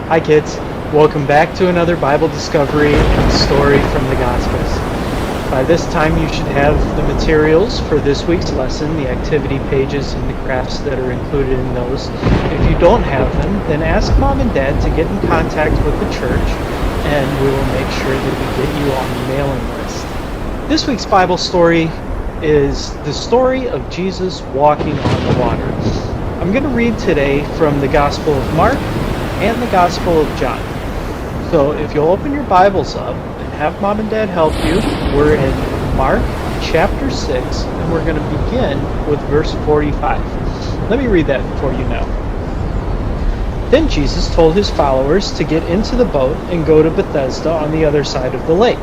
Hi kids, welcome back to another Bible discovery and story from the Gospels. By this time you should have the materials for this week's lesson, the activity pages and the crafts that are included in those. If you don't have them, then ask Mom and Dad to get in contact with the church and we will make sure that we get you on the mailing list. This week's Bible story is the story of Jesus walking on the water. I'm going to read today from the Gospel of Mark and the Gospel of John. So if you'll open your Bibles up and have Mom and Dad help you, we're in Mark chapter 6 and we're going to begin with verse 45. Let me read that for you now. Then Jesus told his followers to get into the boat and go to Bethesda on the other side of the lake.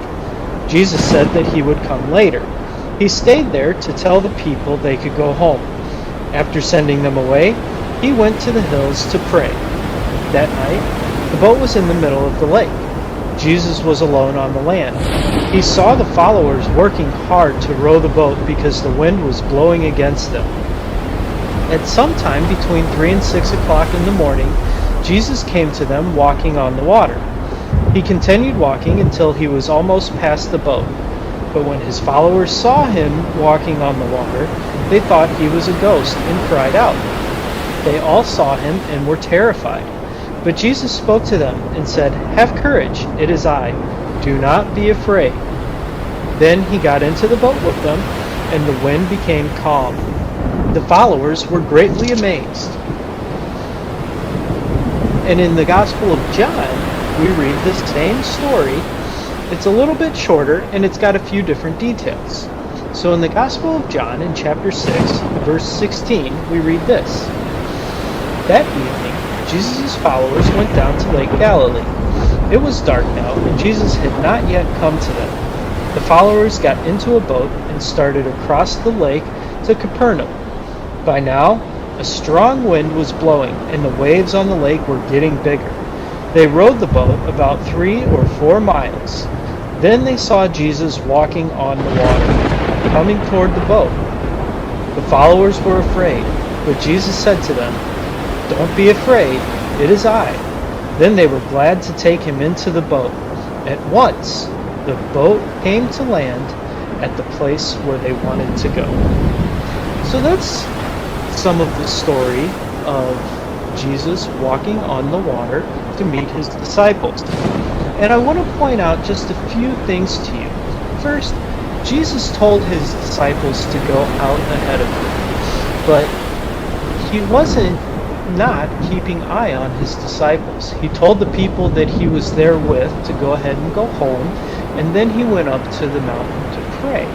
Jesus said that he would come later. He stayed there to tell the people they could go home. After sending them away, he went to the hills to pray. That night, the boat was in the middle of the lake. Jesus was alone on the land. He saw the followers working hard to row the boat because the wind was blowing against them. At some time between 3 and 6 o'clock in the morning, Jesus came to them walking on the water. He continued walking until he was almost past the boat. But when his followers saw him walking on the water, they thought he was a ghost and cried out. They all saw him and were terrified. But Jesus spoke to them and said, "Have courage, it is I. Do not be afraid." Then he got into the boat with them, and the wind became calm. The followers were greatly amazed. And in the Gospel of John, we read the same story. It's a little bit shorter, and it's got a few different details. So in the Gospel of John, in chapter 6, verse 16, we read this. That evening, Jesus' followers went down to Lake Galilee. It was dark now, and Jesus had not yet come to them. The followers got into a boat and started across the lake to Capernaum. By now, a strong wind was blowing, and the waves on the lake were getting bigger. They rowed the boat about 3 or 4 miles. Then they saw Jesus walking on the water, coming toward the boat. The followers were afraid, but Jesus said to them, "Don't be afraid, it is I." Then they were glad to take him into the boat. At once, the boat came to land at the place where they wanted to go. So that's some of the story of Jesus walking on the water to meet his disciples. And I want to point out just a few things to you. First, Jesus told his disciples to go out ahead of him, but he wasn't not keeping eye on his disciples. He told the people that he was there with to go ahead and go home, and then he went up to the mountain to pray.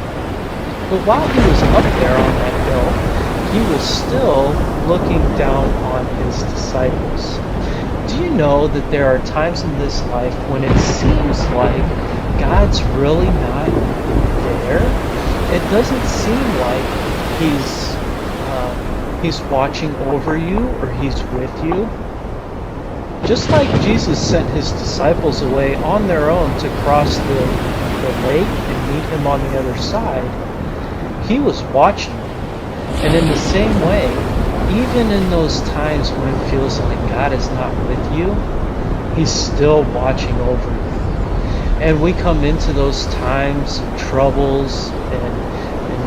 But while he was up there on that hill, he was still looking down on his disciples. Do you know that there are times in this life when it seems like God's really not there? It doesn't seem like he's watching over you or he's with you. Just like Jesus sent his disciples away on their own to cross the lake and meet him on the other side, he was watching them. And in the same way, even in those times when it feels like God is not with you, he's still watching over you. And we come into those times of troubles and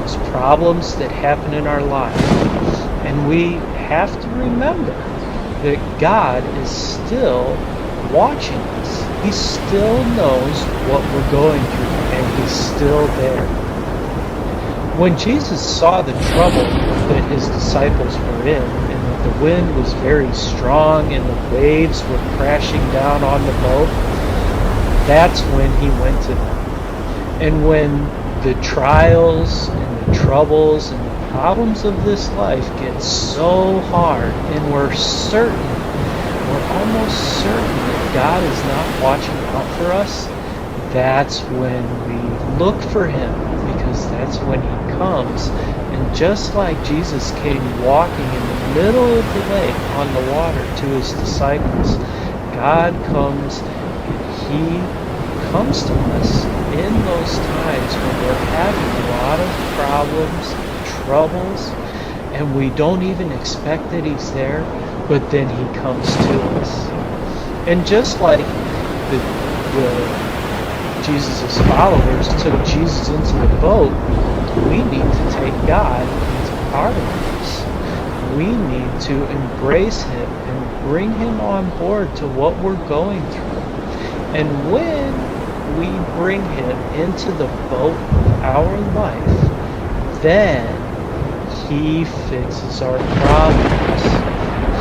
those problems that happen in our life. And we have to remember that God is still watching us. He still knows what we're going through, and he's still there. When Jesus saw the trouble that his disciples were in, and that the wind was very strong and the waves were crashing down on the boat, that's when he went to them. And when the trials and the troubles and the problems of this life get so hard, and we're almost certain that God is not watching out for us, that's when we look for him, because that's when he comes. And just like Jesus came walking in the middle of the lake on the water to his disciples, God comes and he comes to us in those times when we're having a lot of problems, troubles, and we don't even expect that he's there, but then he comes to us. And just like the Jesus' followers took Jesus into the boat, we need to take God into our lives. We need to embrace Him and bring Him on board to what we're going through. And when we bring Him into the boat of our life, then He fixes our problems.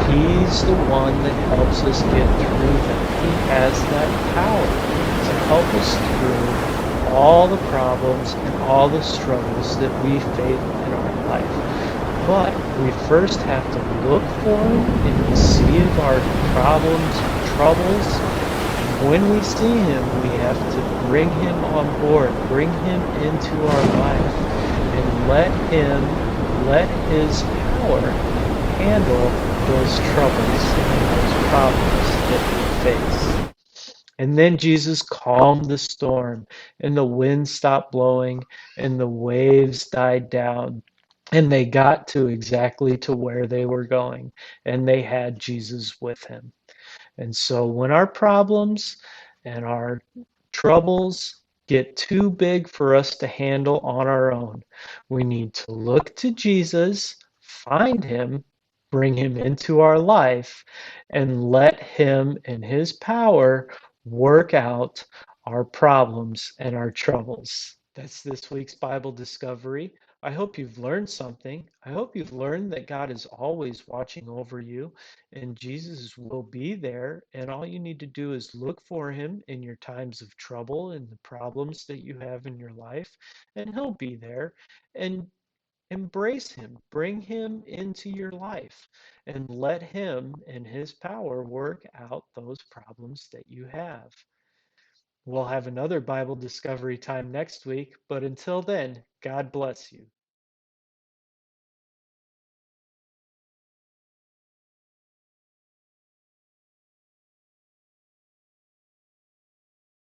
He's the one that helps us get through them. He has that power to help us through all the problems and all the struggles that we face in our life. But we first have to look for Him in the sea of our problems and troubles. And when we see Him, we have to bring Him on board, bring Him into our life, and let His power handle those troubles and those problems that we face. And then Jesus calmed the storm, and the wind stopped blowing, and the waves died down. And they got to exactly to where they were going, and they had Jesus with him. And so when our problems and our troubles get too big for us to handle on our own, we need to look to Jesus, find Him, bring Him into our life, and let Him and His power work out our problems and our troubles. That's this week's Bible Discovery. I hope you've learned something. I hope you've learned that God is always watching over you and Jesus will be there. And all you need to do is look for Him in your times of trouble and the problems that you have in your life, and He'll be there. And embrace Him, bring Him into your life, and let Him and His power work out those problems that you have. We'll have another Bible discovery time next week, but until then, God bless you.